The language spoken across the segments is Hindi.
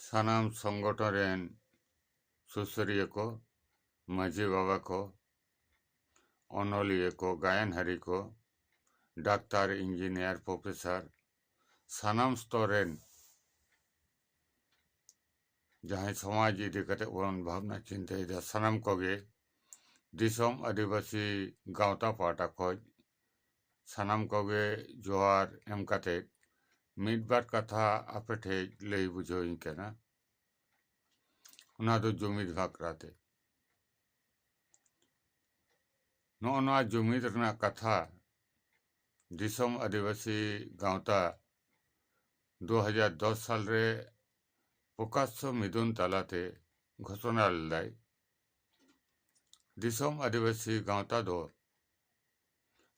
सानाम संगठन रेन सुसरिया को माझी बाबा को अनलिया को गायन हरी को डाक्टर इंजीनियर प्रोफेसर सानाम स्तरेन जहाँ समाज इदी कते उन भावना चिंता सानाम कोगे दिसोम आदिवासी गावता पाटा खोज सानाम कोगे जोहार एम कते मिदबार कथा आपे लई बुझो इनकेना उना दो जुमिद भाकराते नोना जुमिद रना कथा दिसोम आदिवासी गावता 2010 साल रे पोकासो मिदुन तालाते घोषणा लदाई दिसोम आदिवासी गावता दो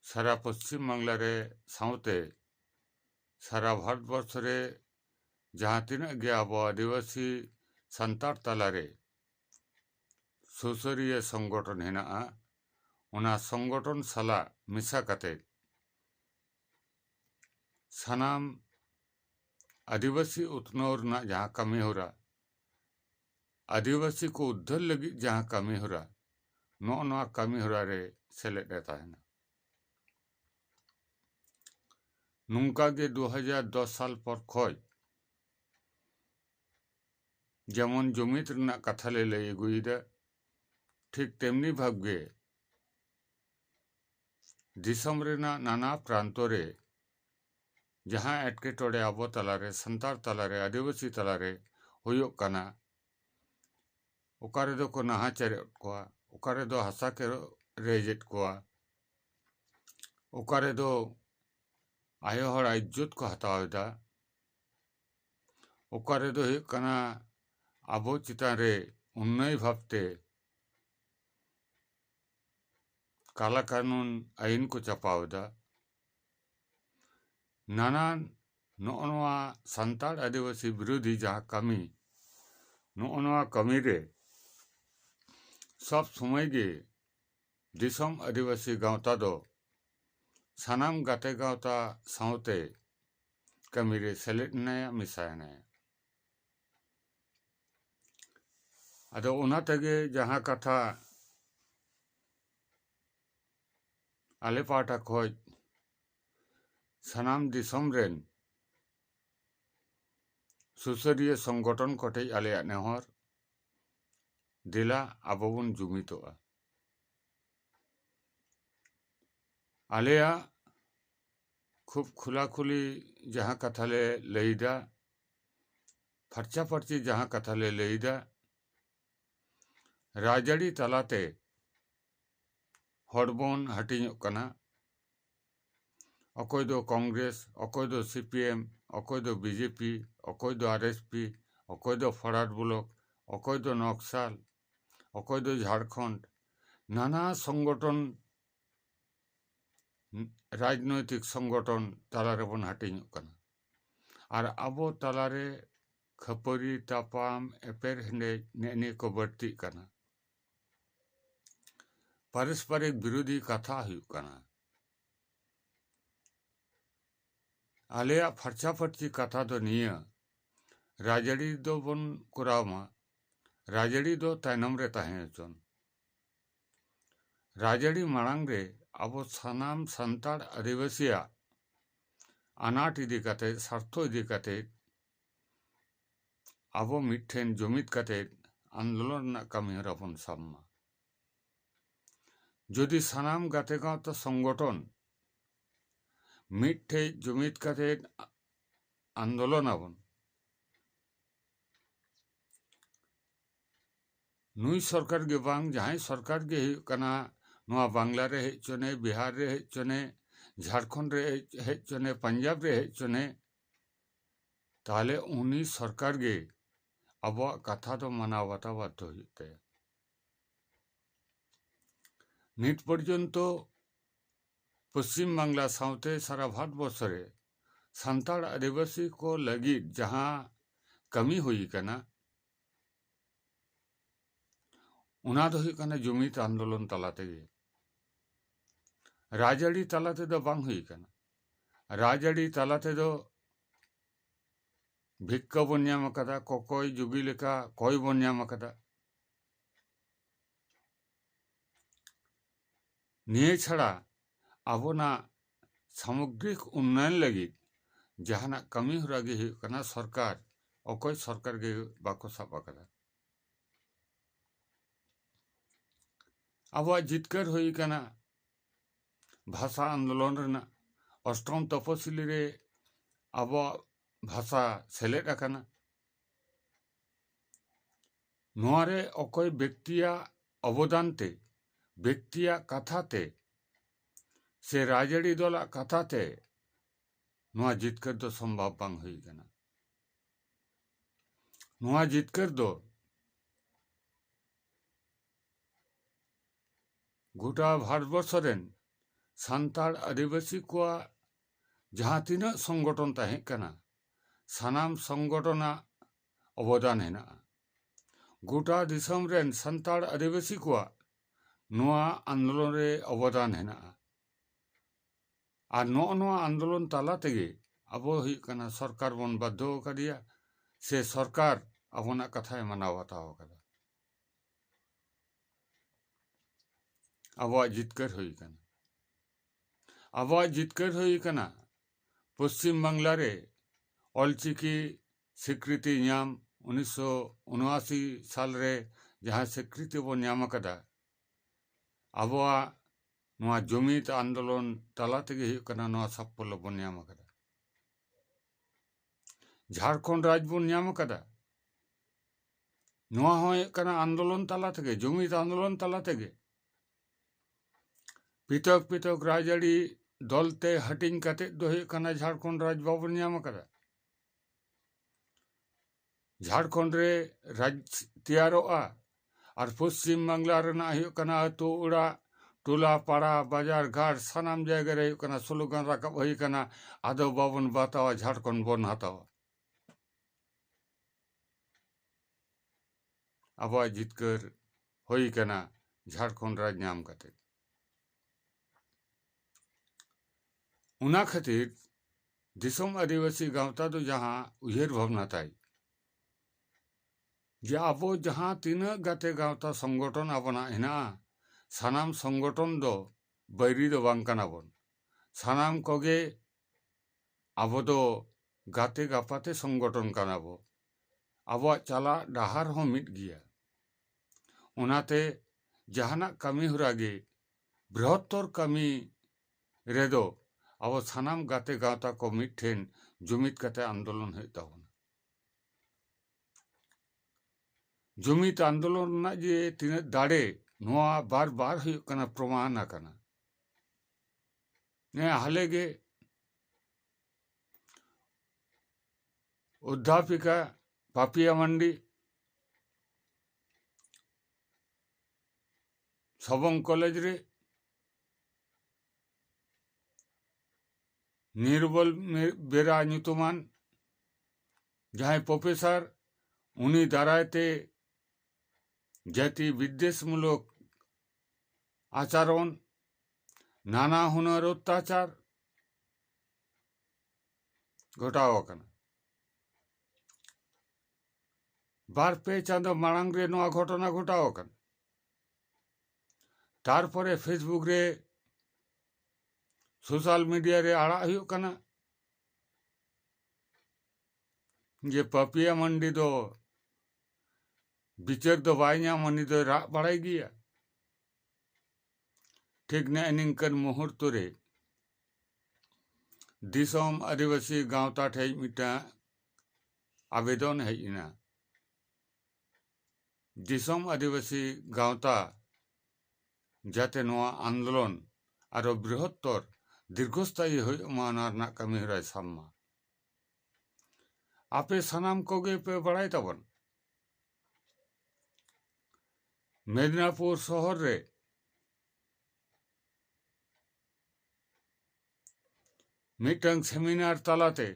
सारा पश्चिम बांग्ला रे साउते सारा भारतवर्ष रे जहाँ तीना गे आबो आदिवासी संतार तालारे सुसरिया संगठन हेना उना संगठन साला मिसा कते सानाम आदिवासी उत्नोर ना जहाँ कमी हो रहा आदिवासी को उद्धर लगी जहाँ कमी हो रहा नो कमी हो रहा रे सेलेक्ट रहता है ना नुंका के 2010 साल पर खोज जेमन जुमित रना कथा ले लई गुईदा ठीक तेमनी भाग्ये दिसम रेना नाना प्रांतों रे जहाँ एटकेटोड़े आबो तलारे संतार तलारे आदिवासी तलारे हुयो कना उकारे दो को नाहाचारे कोआ उकारे दो हसा के रेजेट कोआ उकारे दो आयो हर इज्जत को हतावेदा उकारे दो ही कना आबो चितारे उन्नय भावते काला कानून आईन को चपावेदा नाना नोआ संतार आदिवासी विरोधी जहाँ कमी नोआ कमी रे सब समय गे दिसम आदिवासी गावता दो सानाम गाते गावता साउते कमी रे सेलेक्ट नया मिसाय नया अदो उना तगे जहाँ कथा आले पाटा खोज सानाम दिसम रेन सुसरिया संगठन कोटे आले नेहर दिला आबोबन जुमितोआ आलेया खूब खुलाखुली जहाँ कथा ले लईदा फर्चा फर्ची जहाँ कथा ले लईदा राजड़ी तलाते हड़बन हटिंग कना अकोय दो कांग्रेस अकोय दो सीपीएम अकोय दो बीजेपी अकोय दो आरएसपी अकोय दो फरार ब्लॉक अकोय दो नक्सल अकोय दो झारखंड नाना संगठन राजनैतिक संगठन तालारे बन हटिंग कना और आबो तालारे खपरी तापाम एपेर हेंडे नेने को बढ़ती कना पारस्परिक विरोधी कथा हुई कना आलेया फर्चा फर्ची कथा दो निया राजड़ी दो बन कुरामा राजड़ी दो तायनम रे ताहें चोन राजड़ी मांग रे आबो सानाम संतार आदिवासिया अनाट इदी कते सार्थो इदी कते आबो मिठेन जुमित कते आंदोलन ना कमी हरापन साम्मा जोदी सानाम गाते गावता संगठन मिठे जुमित कते आंदोलन आबन नुई सरकार के बांग जहाँ सरकार के कना नवा बांग्ला रे हेचने बिहार रे हेचने झारखंड रे हेचने पंजाब रे हेचने ताले उन्हीं सरकार के अब कथा तो मानावता बात होते नित पर्यंत पश्चिम बांग्ला साउते सारा भारतवर्ष रे संताल आदिवासी को लगी जहाँ कमी हुई कना उना दो कना जुमित आंदोलन तलाते गे राजड़ी तलाते दो बांग हुई कना राजड़ी तलाते दो भिक्का बन ᱧᱟᱢ ᱟᱠᱟᱫᱟ, ᱠᱚᱠᱚᱭ ᱡᱩᱜᱤ ᱞᱮᱠᱟ ᱠᱚᱭ ᱵᱚᱱ ᱧᱟᱢ ᱟᱠᱟᱫᱟ। ᱱᱤᱭᱟᱹ ᱪᱷᱟᱲᱟ ᱟᱵᱚᱱᱟᱜ ᱥᱟᱢᱚᱜᱽᱨᱤᱠ ᱩন্নয়ন ᱞᱟᱹᱜᱤᱫ ᱡᱟᱦᱟᱱᱟᱜ ᱠᱟᱹᱢᱤ ᱦᱚᱨᱟ ᱜᱮ ᱦᱩᱭᱩᱜ ᱠᱟᱱᱟ ᱥᱚᱨᱠᱟর ᱚᱠᱚᱭ ᱥᱚᱨᱠᱟর ᱜᱮ ᱵᱟᱠᱚ ᱥᱟᱵ ᱟᱠᱟᱫᱟ। ᱟᱵᱚᱣᱟᱜ ᱡᱤᱛᱠᱟᱹᱨ ᱦᱩᱭ ᱠᱟᱱᱟ ᱵᱷᱟষᱟ ᱟᱱᱫᱳᱞᱚᱱ ᱨᱮᱱᱟᱜ ᱚᱥᱴᱚᱢ ᱛᱚᱯᱚᱥᱤᱞᱤ ᱨᱮ ᱟᱵᱚᱣᱟᱜ ᱵᱷᱟষᱟ ᱥᱮᱞᱮᱫ ᱟᱠᱟᱱᱟ। ᱱᱚᱣᱟ ᱨᱮ ᱚᱠᱚᱭ ᱵᱮᱠᱛᱤᱭᱟᱜ অবদান তে ব্যক্তিয়াᱜ কথাতে সে রাজᱟᱹᱨᱤ দলাᱜ কথাতে ᱱᱚᱣᱟ ᱡᱤᱛᱠᱟᱹᱨ ᱫᱚ ᱥᱚᱢᱵᱷᱚᱵ ᱵᱟᱝ ᱦᱩᱭ ᱟᱠᱟᱱᱟ। ᱱᱚᱣᱟ ᱡᱤᱛᱠᱟᱹᱨ ᱫᱚ ᱜᱚᱴᱟ ᱵᱷᱟᱨᱚᱛᱵᱚᱨᱥᱚ ᱨᱮᱱ ᱥᱟᱱᱛᱟᱲ ᱟᱹᱫᱤᱵᱟᱹᱥᱤ ᱠᱚᱣᱟᱜ ᱡᱟᱦᱟᱸ ᱛᱤᱱᱟᱹᱜ ᱥᱚᱝᱜᱚᱴᱷᱚᱱ ᱛᱟᱦᱮᱸ ᱠᱟᱱᱟ ᱥᱟᱱᱟᱢ ᱥᱚᱝᱜᱚᱴᱷᱚᱱᱟᱜ অবদান হেᱱᱟᱜᱼᱟ। গোটা দিশᱚᱢ ᱨᱮᱱ ᱥᱟᱱᱛᱟᱲ ᱟᱹᱫᱤᱵᱟᱹᱥᱤ ᱠᱚᱣᱟᱜ ᱱᱚᱣᱟ ᱟᱱᱫᱳᱞᱚᱱ ᱨᱮ অবদান হেᱱᱟᱜᱼᱟ। আর ᱱᱚᱣᱟ আন্দোলন তালা থেকে আবো ᱦᱩᱭᱩᱜ ᱠᱟᱱᱟ সরকার বন বাধ্য আকাদিয়া সে সরকার আবনাᱜ কথায় মানাᱣ ᱵᱟᱛᱟᱣ ᱟᱠᱟᱫᱟ। আবহাওয়া জিতকার ᱦᱩᱭ ᱠᱟᱱᱟ। আবহাওয়া জিতকার ᱦᱩᱭ ᱠᱟᱱᱟ পশ্চিম বাংলা রে অলচিকি স্বীকৃতি ᱧᱟᱢ 1979 সাল রে ᱡᱟᱦᱟᱸ স্বীকৃতি ᱵᱚᱱ ᱧᱟᱢ ᱟᱠᱟᱫᱟ ᱟᱵᱚᱣᱟᱜ ᱱᱚᱣᱟ ᱡᱩᱢᱤᱫ আন্দোলন তালা থেকে ᱦᱩᱭᱩᱜ ᱠᱟᱱᱟ ᱱᱚᱣᱟ সাফল্য ᱵᱚᱱ ᱧᱟᱢ ᱟᱠᱟᱫᱟ। ঝাড়খণ্ড রাজ ᱵᱚᱱ ᱧᱟᱢ ᱟᱠᱟᱫᱟ ᱱᱚᱣᱟ ᱦᱚᱸ ᱦᱩᱭᱩᱜ ᱠᱟᱱᱟ আন্দোলন তালা থেকে ᱡᱩᱢᱤᱫ আন্দোলন তালা থেকে। পৃথক পৃথক রাজᱟᱹᱨᱤ দলতে হাটিং কাতেᱫ ᱫᱚ ᱦᱩᱭᱩᱜ ᱠᱟᱱᱟ ঝাড়খণ্ড রাজ বাবন ᱧᱟᱢ ᱟᱠᱟᱫᱟ। ঝাড়খণ্ড রে রাজ ᱛᱮᱭᱟᱨᱚᱜᱼᱟ আর পশ্চিম বাংলা ᱨᱮᱱᱟᱜ ᱦᱩᱭᱩᱜ ᱠᱟᱱᱟ ᱟᱹᱛᱩ ᱚᱲᱟᱜ ᱴᱚᱞᱟ ᱯᱟᱲᱟ ᱵᱟᱡᱟর ᱜᱷᱟᱴ ᱥᱟᱱᱟᱢ ᱡᱟᱭᱜᱟ ᱨᱮ ᱦᱩᱭᱩᱜ ᱠᱟᱱᱟ ᱥᱞᱳᱜᱟᱱ ᱨᱟᱠᱟᱵ ᱦᱩᱭ ᱠᱟᱱᱟ ᱟᱫᱚ ᱵᱟᱵᱚᱱ ᱵᱟᱛᱟᱣᱟ ঝাড়খণ্ড ᱵᱚᱱ ᱦᱟᱛᱟᱣᱟ। ᱟᱵᱚᱣᱟᱜ ᱡᱤᱛᱠᱟᱹᱨ ᱦᱩᱭ ᱠᱟᱱᱟ ঝাড়খণ্ড ᱨᱟᱡᱽ ᱧᱟᱢ ᱠᱟᱛᱮ। ᱚᱱᱟ ᱠᱷᱟᱹᱛᱤᱨ ᱫᱤᱥᱚᱢ ᱟᱹᱫᱤᱵᱟᱹᱥᱤ ᱜᱟᱶᱛᱟ ᱫᱚ ᱡᱟᱦᱟᱸ ᱩᱭᱦᱟᱹᱨ ᱵᱷᱟᱵᱽᱱᱟ ᱛᱟᱭ ᱡᱮ ᱟᱵᱚ ᱡᱟᱦᱟᱸ ᱛᱤᱱᱟᱹᱜ ᱜᱟᱛᱮ ᱜᱟᱶᱛᱟ ᱥᱚᱝᱜᱚᱴᱷᱚᱱ ᱟᱵᱚᱱᱟᱜ ᱦᱮᱱᱟᱜᱼᱟ ᱥᱟᱱᱟᱢ ᱥᱚᱝᱜᱚᱴᱷᱚᱱ ᱫᱚ ᱵᱟᱹᱭᱨᱤ ᱫᱚ ᱵᱟᱝ ᱠᱟᱱᱟ ᱵᱚᱱ। ᱥᱟᱱᱟᱢ ᱠᱚᱜᱮ ᱟᱵᱚ ᱫᱚ ᱜᱟᱛᱮ ᱜᱟᱯᱟᱛᱮ ᱥᱚᱝᱜᱚᱴᱷᱚᱱ ᱠᱟᱱᱟ ᱵᱚ। ᱟᱵᱚᱣᱟᱜ ᱪᱟᱞᱟᱜ ᱰᱟᱦᱟᱨ ᱦᱚᱸ ᱢᱤᱫ ᱜᱮᱭᱟ। ᱚᱱᱟᱛᱮ ᱡᱟᱦᱟᱱᱟᱜ ᱠᱟᱹᱢᱤ ᱦᱚᱨᱟ ᱜᱮ বৃহত্তর ᱠᱟᱹᱢᱤ রেদো আবো সানাম গাতে গাঁওতা কো মিঠেন জুমিত কাতে আন্দোলন হয়ে তাবনা। জুমিত আন্দোলন না যে তিনে দাঁড়ে নোয়া বার বার ᱦᱩᱭᱩᱜ ᱠᱟᱱᱟ ᱯᱨᱚᱢᱟᱱ ᱟᱠᱟᱱᱟ। নে হালে গে অধ্যাপিকা পাপিয়া মান্ডি সবং কলেজ রে নির্বল বেরা ᱧᱩᱛᱩᱢᱟᱱ ᱡᱟᱦᱟᱸᱭ ᱯᱨᱚফᱮᱥᱟর উনি দাঁড়ায়তে জাতি বিদ্বেষমূলক আচরণ নানা হুনার অত্যাচার ঘটাও আকানা। বার পে চাঁদো মাড়াং রে নোয়া ঘটনা ঘটাও আকানা। তারপরে ফেসবুক রে সোশ্যাল মিডিয়া রে আড়াᱜ ᱦᱩᱭᱩᱜ ᱠᱟᱱᱟ যে পাপিয়া মান্ডি ᱫᱚ বিচার ᱫᱚ ᱵᱟᱭ ᱧᱟᱢᱟ ᱩᱱᱤ ᱫᱚᱭ ᱨᱟᱜ ᱵᱟᱲᱟᱭ ᱜᱮᱭᱟ। ঠিক ᱱᱮᱜᱼᱮ ᱱᱤᱝᱠᱟᱹᱱ ᱢᱩᱦᱩᱨᱛᱚ ᱨᱮ ᱫᱤᱥᱚᱢ ᱟᱹᱫᱤᱵᱟᱹᱥᱤ ᱜᱟᱶᱛᱟ ᱴᱷᱮᱡ ᱢᱤᱫᱴᱟᱝ আবেদন ᱦᱮᱡ ᱮᱱᱟ। দিশম আদিবাসী গাঁওতা যাতে নোয়া আন্দোলন আরো বৃহত্তর দীর্ঘস্থায়ী হয়ে ᱚᱱᱟ ᱨᱮᱱᱟᱜ ᱠᱟᱹᱢᱤ ᱦᱚᱨᱟᱭ ᱥᱟᱵ ᱢᱟ। ᱟᱯᱮ ᱥᱟᱱᱟᱢ ᱠᱚᱜᱮ ᱯᱮ ᱵᱟᱲᱟᱭ ᱛᱟᱵᱚᱱ মেদিনীপুর শহর রে মিটং সেমিনার তালাতে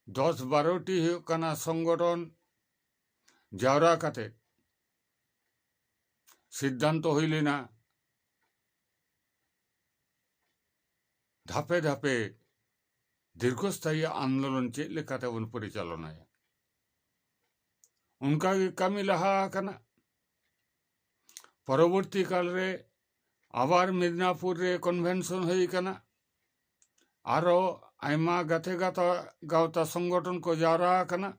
10-12টি ᱦᱩᱭᱩᱜ ᱠᱟᱱᱟ সংগঠন ᱡᱟᱣᱨᱟ ᱠᱟᱛᱮ সিদ্ধান্ত হইল না ধাপে ধাপে दीर्घस्थायी आंदोलन चेक लेकाते बन परिचालनाया उनका गे कमी लहा आकना परवर्ती काल रे आबार मिदनापुर रे कन्वेंशन हुई कना आरो आयमा गाथे गावता संगठन को जारा कना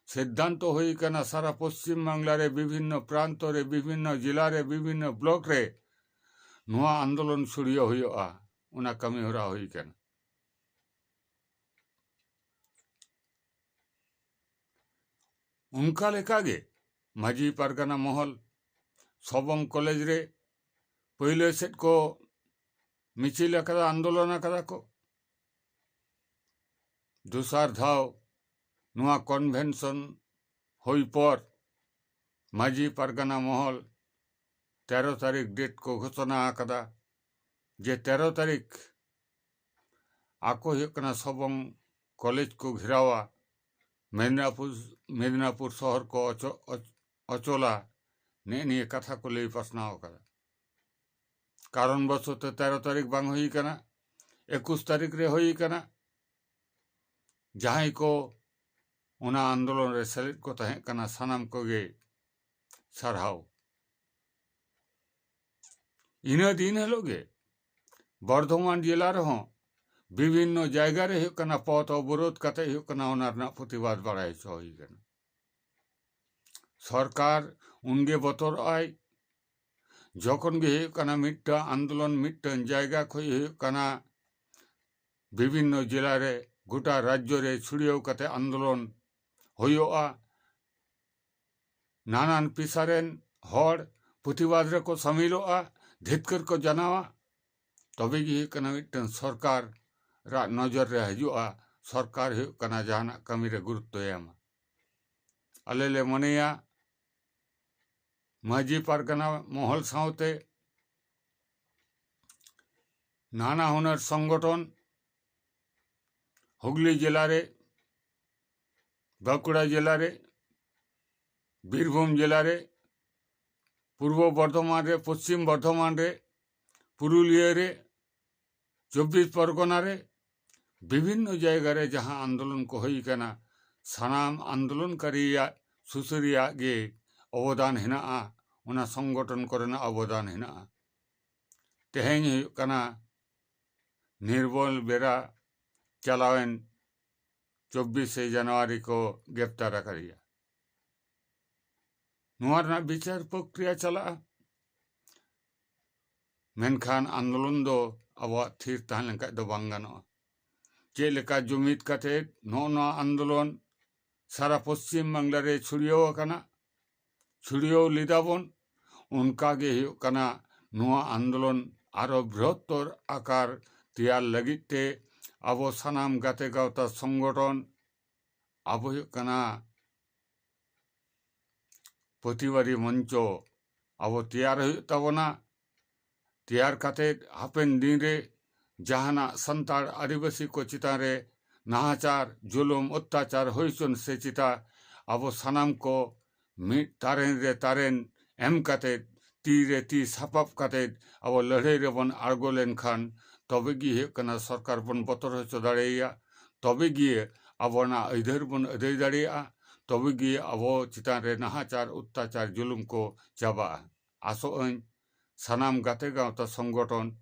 सिद्धांत हुई कना सारा पश्चिम बांगला रे विभिन्न प्रांत रे विभिन्न जिला रे विभिन्न ब्लॉक रे नुआ आंदोलन शुरू हुआ उना कमी होरा हुई कना उनका लेकागे माजी पारगाना महल सबंग कॉलेज रे पहले सेट को मिचिल अकदा आंदोलन अकदा को दूसर धाव नुआ कन्वेंशन हुई पर माजी पारगाना महल 13 तारीख डेट को घोषणा अकदा जे 13 तारीख आको हुकना सबंग कॉलेज को घिरावा मेदिनापुर शहर को अचोला ने कथा को ले पसनाव करा कारण बसत 13 तारीख बांग हुई कना 21 तारीख रे हुई कना जहां को उना आंदोलन रे सेलेक्ट को तहे कना सानाम को गे सरहाव इन दिन हेलोगे बर्धमान जिला रहो विभिन्न जायगा रे हुकना पथ अवरोध कते हुकना उनारना प्रतिवाद बढ़ाई हुई कना सरकार उनगे बतर आय जखन गे हुकना मिट्टा आंदोलन मिट्टन जायगा खोई हुकना विभिन्न जिला रे गोटा राज्य रे छुड़ियो कते आंदोलन हुआ नानान पिसारेन हर प्रतिवाद रे को शामिलोआ धिक्कर को जनावा तबे गे हुकना मिट्टन सरकार रा नजर रे हजुआ सरकार हुकना जहाना कमी रे गुरुत्व एमा अलेले मनेया माजी पारगाना महल सावते नाना हुनर संगठन हुगली जिला रे बांकुड़ा जिला रे बीरभूम जिला रे पूर्व बर्धमान रे पश्चिम बर्धमान रे पुरुलिया रे 24 परगना रे विभिन्न जायगा रे जहां आंदोलन को हुई कना सानाम आंदोलनकारी सुसरिया गे अवदान हिना उना संगठन करना अवदान हिना तेहें कना निर्बल बेरा चलावेन 24 जनवरी को गिरफ्तार करिया नुआरना विचार प्रक्रिया चला मेनखान आंदोलन दो अब थीर तहन लेका दो बांगानो चे लेका जुमित कते नो आंदोलन सारा पश्चिम बांगला रे छुड़ियो लिदाबन उनका गे कना नुआ आंदोलन आरो बृहत्तर आकार तैयार लगिते अब सानाम गाते गावता संगठन अब कना प्रतिवादी मंचो अब तैयार तबना तैयार काते हापेन दिन रे जहाना संताड़ आदिवासी को चिता रे नाहाचार जुलुम अत्याचार होइचन से चिता अब सानाम को मिट तारेन एम काते ती रे ती सापाप काते अब लड़ाई रे बन आड़गो लेन खान तबे गी कना सरकार बन बतर हो दाड़ेया तबे गी अब ना इधर बन अदय दाड़ेया तबे गी अब चिता रे नाहाचार अत्याचार जुलुम को चाबा आसो सानाम गाते गावता संगठन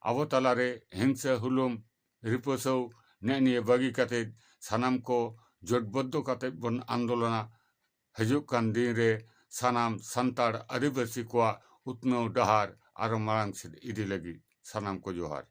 अब तालारे हिंसा हुलुम रिपोसौ ने बागी काते सानाम को जोटबद्ध काते बन आंदोलना हजुक कान दिन रे सानाम संताड़ आदिवासी को उत्नो डहार आरो मारांग से इदी लगी सानाम को जोहार।